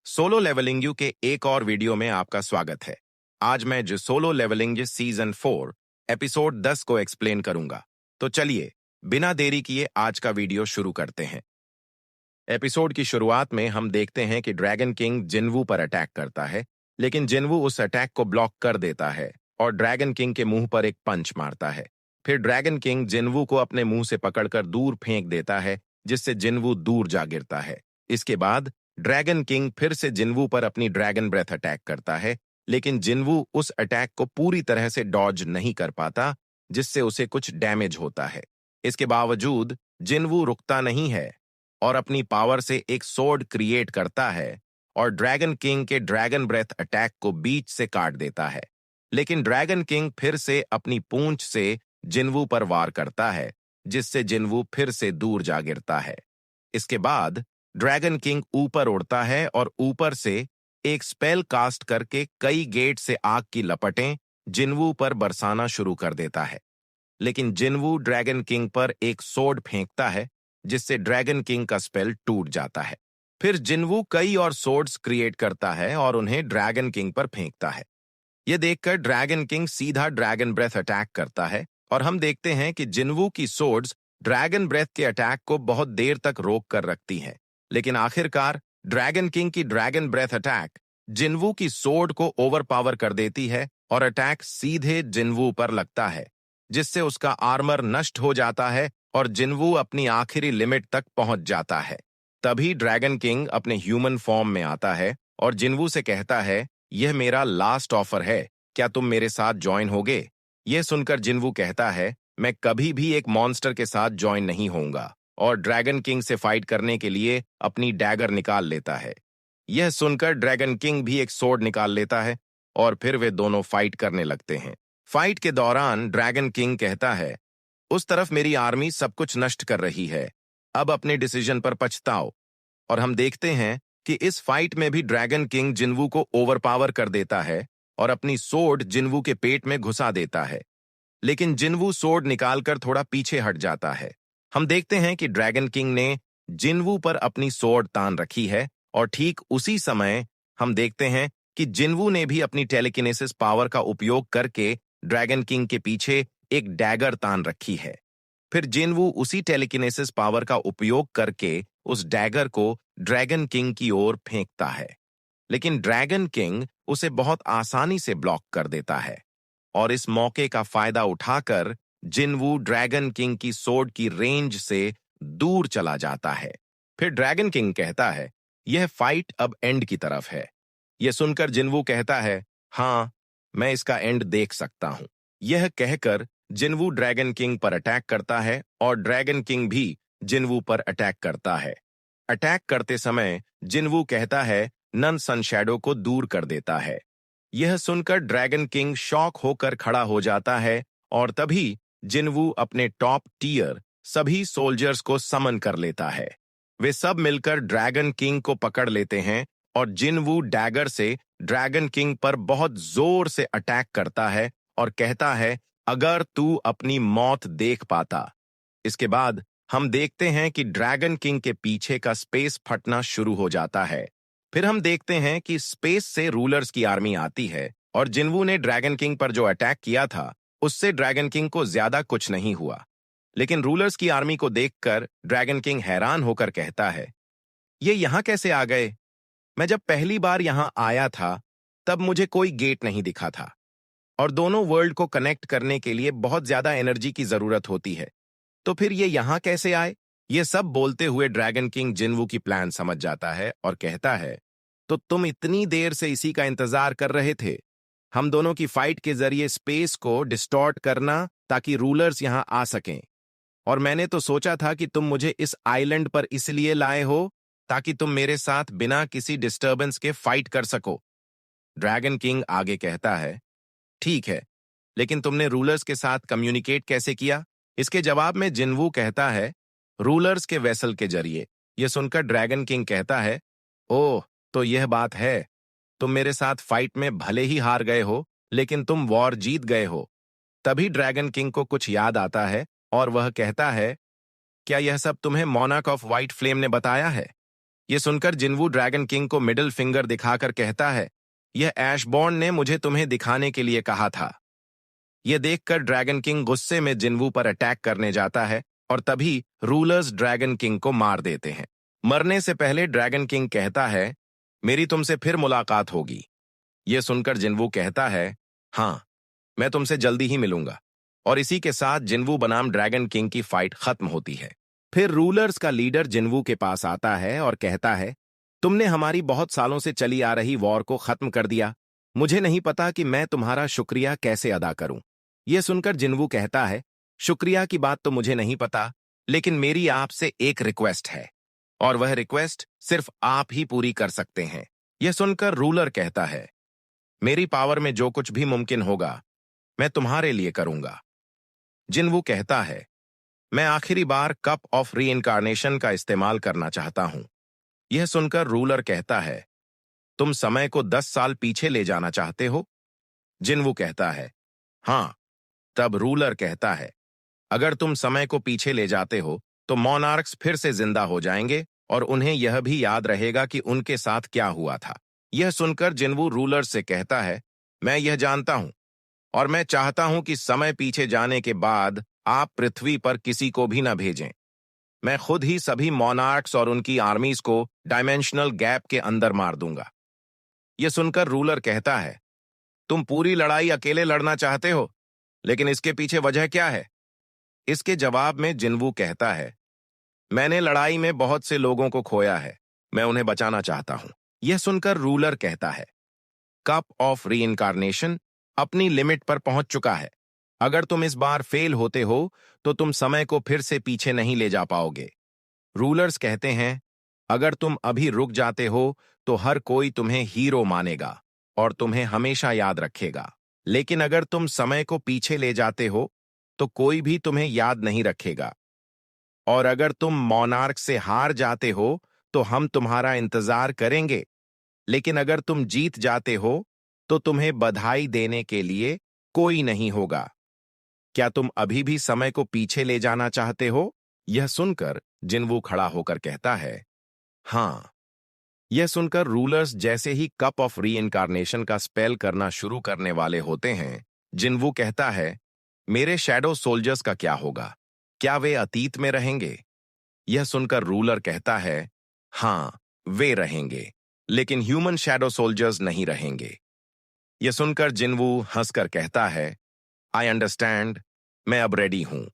Solo levelling you के एक और वीडियो में आपका स्वागत है। आज मैं जो सोलो लेवलिंग सीजन 4 एपिसोड 10 को एक्सप्लेन करूंगा। तो चलिए बिना देरी किए आज का वीडियो शुरू करते हैं। एपिसोड की शुरुआत में हम देखते हैं कि ड्रैगन किंग जिन्वू पर अटैक करता है, लेकिन जिन्वू उस अटैक को ब्लॉक कर देता है और ड्रैगन किंग के मुंह पर एक पंच मारता है। फिर ड्रैगन किंग जिन्वू को अपने मुंह से पकड़कर दूर फेंक देता है, जिससे जिन्वू दूर जा गिरता है। इसके बाद ड्रैगन किंग फिर से जिन्वू पर अपनी ड्रैगन ब्रेथ अटैक करता है, लेकिन जिन्वू उस अटैक को पूरी तरह से डॉज नहीं कर पाता, जिससे उसे कुछ डैमेज होता है। इसके बावजूद जिन्वू रुकता नहीं है और अपनी पावर से एक सोर्ड क्रिएट करता है और ड्रैगन किंग के ड्रैगन ब्रेथ अटैक को बीच से काट देता है। लेकिन ड्रैगन किंग फिर से अपनी पूंछ से जिन्वू पर वार करता है, जिससे जिन्वू फिर से दूर जा गिरता है। इसके बाद ड्रैगन किंग ऊपर उड़ता है और ऊपर से एक स्पेल कास्ट करके कई गेट से आग की लपटें जिन्वू पर बरसाना शुरू कर देता है। लेकिन जिन्वू ड्रैगन किंग पर एक सोर्ड फेंकता है, जिससे ड्रैगन किंग का स्पेल टूट जाता है। फिर जिन्वू कई और सोर्ड्स क्रिएट करता है और उन्हें ड्रैगन किंग पर फेंकता है। यह देखकर ड्रैगन किंग सीधा ड्रैगन ब्रेथ अटैक करता है और हम देखते हैं कि जिन्वू की सोर्ड्स ड्रैगन ब्रेथ के अटैक को बहुत देर तक रोक कर रखती हैं। लेकिन आखिरकार ड्रैगन किंग की ड्रैगन ब्रेथ अटैक जिन्वू की सोर्ड को ओवरपावर कर देती है और अटैक सीधे जिन्वू पर लगता है, जिससे उसका आर्मर नष्ट हो जाता है और जिन्वू अपनी आखिरी लिमिट तक पहुंच जाता है। तभी ड्रैगन किंग अपने ह्यूमन फॉर्म में आता है और जिन्वू से कहता है, यह मेरा लास्ट ऑफर है, क्या तुम मेरे साथ ज्वाइन होगे? यह सुनकर जिन्वू कहता है, मैं कभी भी एक मॉन्स्टर के साथ ज्वाइन नहीं होऊंगा, और ड्रैगन किंग से फाइट करने के लिए अपनी डैगर निकाल लेता है। यह सुनकर ड्रैगन किंग भी एक सोर्ड निकाल लेता है और फिर वे दोनों फाइट करने लगते हैं। फाइट के दौरान ड्रैगन किंग कहता है, उस तरफ मेरी आर्मी सब कुछ नष्ट कर रही है, अब अपने डिसीजन पर पछताओ। और हम देखते हैं कि इस फाइट में भी ड्रैगन किंग जिन्वू को ओवरपावर कर देता है और अपनी सोर्ड जिन्वू के पेट में घुसा देता है। लेकिन जिन्वू सोर्ड निकालकर थोड़ा पीछे हट जाता है। हम देखते हैं कि ड्रैगन किंग ने जिन्वू पर अपनी सोर्ड तान रखी है और ठीक उसी समय हम देखते हैं कि जिन्वू ने भी अपनी टेलीकिनेसिस पावर का उपयोग करके ड्रैगन किंग के पीछे एक डैगर तान रखी है। फिर जिन्वू उसी टेलीकिनेसिस पावर का उपयोग करके उस डैगर को ड्रैगन किंग की ओर फेंकता है, लेकिन ड्रैगन किंग उसे बहुत आसानी से ब्लॉक कर देता है और इस मौके का फायदा उठाकर जिन्वू ड्रैगन किंग की सोर्ड की रेंज से दूर चला जाता है। फिर ड्रैगन किंग कहता है, यह फाइट अब एंड की तरफ है। यह सुनकर जिन्वू कहता है, हाँ, मैं इसका एंड देख सकता हूं। यह कहकर जिन्वू ड्रैगन किंग पर अटैक करता है और ड्रैगन किंग भी जिन्वू पर अटैक करता है। अटैक करते समय जिन्वू कहता है, नन सनशैडो को दूर कर देता है। यह सुनकर ड्रैगन किंग शॉक होकर खड़ा हो जाता है और तभी जिन्वू अपने टॉप टीयर सभी सोल्जर्स को समन कर लेता है। वे सब मिलकर ड्रैगन किंग को पकड़ लेते हैं और जिन्वू डैगर से ड्रैगन किंग पर बहुत जोर से अटैक करता है और कहता है, अगर तू अपनी मौत देख पाता। इसके बाद हम देखते हैं कि ड्रैगन किंग के पीछे का स्पेस फटना शुरू हो जाता है। फिर हम देखते हैं कि स्पेस से रूलर्स की आर्मी आती है और जिन्वू ने ड्रैगन किंग पर जो अटैक किया था उससे ड्रैगन किंग को ज्यादा कुछ नहीं हुआ। लेकिन रूलर्स की आर्मी को देखकर ड्रैगन किंग हैरान होकर कहता है, ये यहां कैसे आ गए? मैं जब पहली बार यहां आया था तब मुझे कोई गेट नहीं दिखा था और दोनों वर्ल्ड को कनेक्ट करने के लिए बहुत ज्यादा एनर्जी की जरूरत होती है, तो फिर ये यहां कैसे आए? ये सब बोलते हुए ड्रैगन किंग जिन्वू की प्लान समझ जाता है और कहता है, तो तुम इतनी देर से इसी का इंतजार कर रहे थे, हम दोनों की फाइट के जरिए स्पेस को डिस्टॉर्ट करना ताकि रूलर्स यहां आ सकें। और मैंने तो सोचा था कि तुम मुझे इस आइलैंड पर इसलिए लाए हो ताकि तुम मेरे साथ बिना किसी डिस्टर्बेंस के फाइट कर सको। ड्रैगन किंग आगे कहता है, ठीक है, लेकिन तुमने रूलर्स के साथ कम्युनिकेट कैसे किया? इसके जवाब में जिन्वू कहता है, रूलर्स के वेसल के जरिए। यह सुनकर ड्रैगन किंग कहता है, ओह, तो यह बात है, तुम मेरे साथ फाइट में भले ही हार गए हो, लेकिन तुम वॉर जीत गए हो। तभी ड्रैगन किंग को कुछ याद आता है और वह कहता है, क्या यह सब तुम्हें मोनार्क ऑफ व्हाइट फ्लेम ने बताया है? ये सुनकर जिन्वू ड्रैगन किंग को मिडिल फिंगर दिखाकर कहता है, यह ऐशबॉर्न ने मुझे तुम्हें दिखाने के लिए कहा था। यह देखकर ड्रैगन किंग गुस्से में जिन्वू पर अटैक करने जाता है और तभी रूलर्स ड्रैगन किंग को मार देते हैं। मरने से पहले ड्रैगन किंग कहता है, मेरी तुमसे फिर मुलाकात होगी। यह सुनकर जिन्वू कहता है, हाँ, मैं तुमसे जल्दी ही मिलूंगा। और इसी के साथ जिन्वू बनाम ड्रैगन किंग की फाइट खत्म होती है। फिर रूलर्स का लीडर जिन्वू के पास आता है और कहता है, तुमने हमारी बहुत सालों से चली आ रही वॉर को खत्म कर दिया। मुझे नहीं पता कि मैं तुम्हारा शुक्रिया कैसे अदा करूं। यह सुनकर जिन्वू कहता है, शुक्रिया की बात तो मुझे नहीं पता, लेकिन मेरी आपसे एक रिक्वेस्ट है और वह रिक्वेस्ट सिर्फ आप ही पूरी कर सकते हैं। यह सुनकर रूलर कहता है, मेरी पावर में जो कुछ भी मुमकिन होगा मैं तुम्हारे लिए करूंगा। जिन्वू कहता है, मैं आखिरी बार कप ऑफ रीइंकार्नेशन का इस्तेमाल करना चाहता हूं। यह सुनकर रूलर कहता है, तुम समय को 10 साल पीछे ले जाना चाहते हो? जिन्वू कहता है, हां। तब रूलर कहता है, अगर तुम समय को पीछे ले जाते हो तो मोनार्क्स फिर से जिंदा हो जाएंगे और उन्हें यह भी याद रहेगा कि उनके साथ क्या हुआ था। यह सुनकर जिन्वू रूलर से कहता है, मैं यह जानता हूं और मैं चाहता हूं कि समय पीछे जाने के बाद आप पृथ्वी पर किसी को भी न भेजें। मैं खुद ही सभी मोनार्क्स और उनकी आर्मीज को डायमेंशनल गैप के अंदर मार दूंगा। यह सुनकर रूलर कहता है, तुम पूरी लड़ाई अकेले लड़ना चाहते हो, लेकिन इसके पीछे वजह क्या है? इसके जवाब में जिन्वू कहता है, मैंने लड़ाई में बहुत से लोगों को खोया है, मैं उन्हें बचाना चाहता हूं। यह सुनकर रूलर कहता है, कप ऑफ रीइंकार्नेशन अपनी लिमिट पर पहुंच चुका है। अगर तुम इस बार फेल होते हो तो तुम समय को फिर से पीछे नहीं ले जा पाओगे। रूलर्स कहते हैं, अगर तुम अभी रुक जाते हो तो हर कोई तुम्हें हीरो मानेगा और तुम्हें हमेशा याद रखेगा, लेकिन अगर तुम समय को पीछे ले जाते हो तो कोई भी तुम्हें याद नहीं रखेगा। और अगर तुम मोनार्क से हार जाते हो तो हम तुम्हारा इंतजार करेंगे, लेकिन अगर तुम जीत जाते हो तो तुम्हें बधाई देने के लिए कोई नहीं होगा। क्या तुम अभी भी समय को पीछे ले जाना चाहते हो? यह सुनकर जिन्वू खड़ा होकर कहता है, हां। यह सुनकर रूलर्स जैसे ही कप ऑफ रीइंकार्नेशन का स्पेल करना शुरू करने वाले होते हैं, जिन्वू कहता है, मेरे शैडो सोल्जर्स का क्या होगा? क्या वे अतीत में रहेंगे? यह सुनकर रूलर कहता है, हां, वे रहेंगे, लेकिन ह्यूमन शैडो सोल्जर्स नहीं रहेंगे। यह सुनकर जिन्वू हंसकर कहता है, आई अंडरस्टैंड, मैं अब रेडी हूं।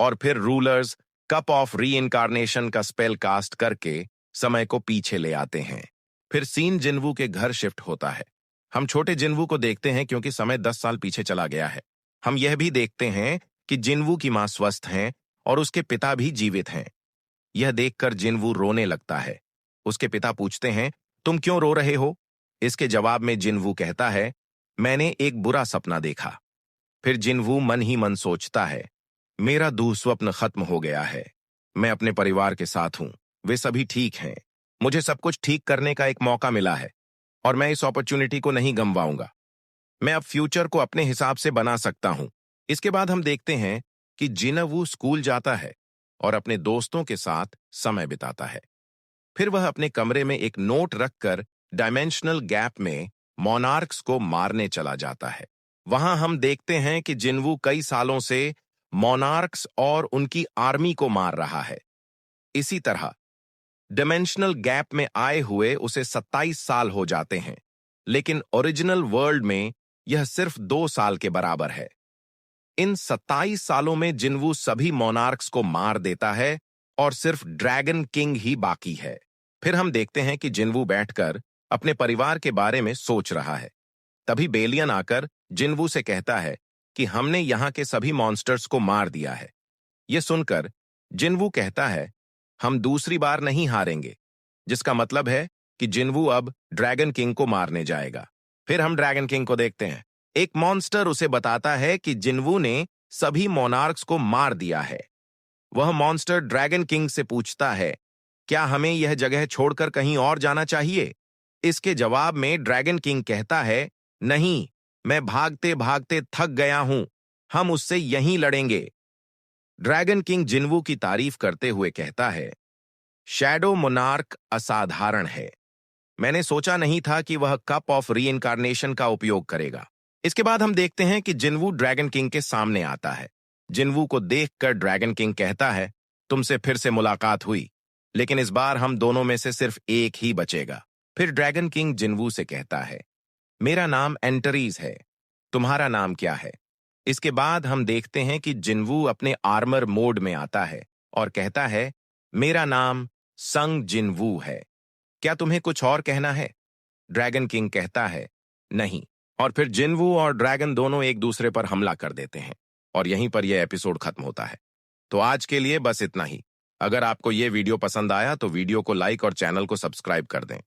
और फिर रूलर्स कप ऑफ रीइंकार्नेशन का स्पेल कास्ट करके समय को पीछे ले आते हैं। फिर सीन जिन्वू के घर शिफ्ट होता है। हम छोटे जिन्वू को देखते हैं क्योंकि समय 10 साल पीछे चला गया है। हम यह भी देखते हैं कि जिन्वू की मां स्वस्थ हैं और उसके पिता भी जीवित हैं। यह देखकर जिन्वू रोने लगता है। उसके पिता पूछते हैं, तुम क्यों रो रहे हो? इसके जवाब में जिन्वू कहता है, मैंने एक बुरा सपना देखा। फिर जिन्वू मन ही मन सोचता है, मेरा दुःस्वप्न खत्म हो गया है। मैं अपने परिवार के साथ हूं, वे सभी ठीक हैं। मुझे सब कुछ ठीक करने का एक मौका मिला है और मैं इस अपॉर्चुनिटी को नहीं गंवाऊंगा। मैं अब फ्यूचर को अपने हिसाब से बना सकता हूं। इसके बाद हम देखते हैं कि जिन्वू स्कूल जाता है और अपने दोस्तों के साथ समय बिताता है। फिर वह अपने कमरे में एक नोट रखकर डायमेंशनल गैप में मोनार्क्स को मारने चला जाता है। वहां हम देखते हैं कि जिन्वू कई सालों से मोनार्क्स और उनकी आर्मी को मार रहा है। इसी तरह डायमेंशनल गैप में आए हुए उसे 27 साल हो जाते हैं, लेकिन ओरिजिनल वर्ल्ड में यह सिर्फ 2 साल के बराबर है। इन 27 सालों में जिन्वू सभी मोनार्क्स को मार देता है और सिर्फ ड्रैगन किंग ही बाकी है। फिर हम देखते हैं कि जिन्वू बैठकर अपने परिवार के बारे में सोच रहा है। तभी बेलियन आकर जिन्वू से कहता है कि हमने यहां के सभी मॉन्स्टर्स को मार दिया है। यह सुनकर जिन्वू कहता है, हम दूसरी बार नहीं हारेंगे, जिसका मतलब है कि जिन्वू अब ड्रैगन किंग को मारने जाएगा। फिर हम ड्रैगन किंग को देखते हैं। एक मॉन्स्टर उसे बताता है कि जिन्वू ने सभी मोनार्क्स को मार दिया है। वह मॉन्स्टर ड्रैगन किंग से पूछता है, क्या हमें यह जगह छोड़कर कहीं और जाना चाहिए? इसके जवाब में ड्रैगन किंग कहता है, नहीं, मैं भागते भागते थक गया हूं, हम उससे यहीं लड़ेंगे। ड्रैगन किंग जिन्वू की तारीफ करते हुए कहता है, शैडो मोनार्क असाधारण है। मैंने सोचा नहीं था कि वह कप ऑफ रीइंकार्नेशन का उपयोग करेगा। इसके बाद हम देखते हैं कि जिनवू ड्रैगन किंग के सामने आता है। जिनवू को देखकर ड्रैगन किंग कहता है, तुमसे फिर से मुलाकात हुई, लेकिन इस बार हम दोनों में से सिर्फ एक ही बचेगा। फिर ड्रैगन किंग जिनवू से कहता है, मेरा नाम एंटरीज है, तुम्हारा नाम क्या है? इसके बाद हम देखते हैं कि जिनवू अपने आर्मर मोड में आता है और कहता है, मेरा नाम संग जिनवू है, क्या तुम्हें कुछ और कहना है? ड्रैगन किंग कहता है, नहीं। और फिर जिनवू और ड्रैगन दोनों एक दूसरे पर हमला कर देते हैं और यहीं पर यह एपिसोड खत्म होता है। तो आज के लिए बस इतना ही। अगर आपको यह वीडियो पसंद आया तो वीडियो को लाइक और चैनल को सब्सक्राइब कर दें।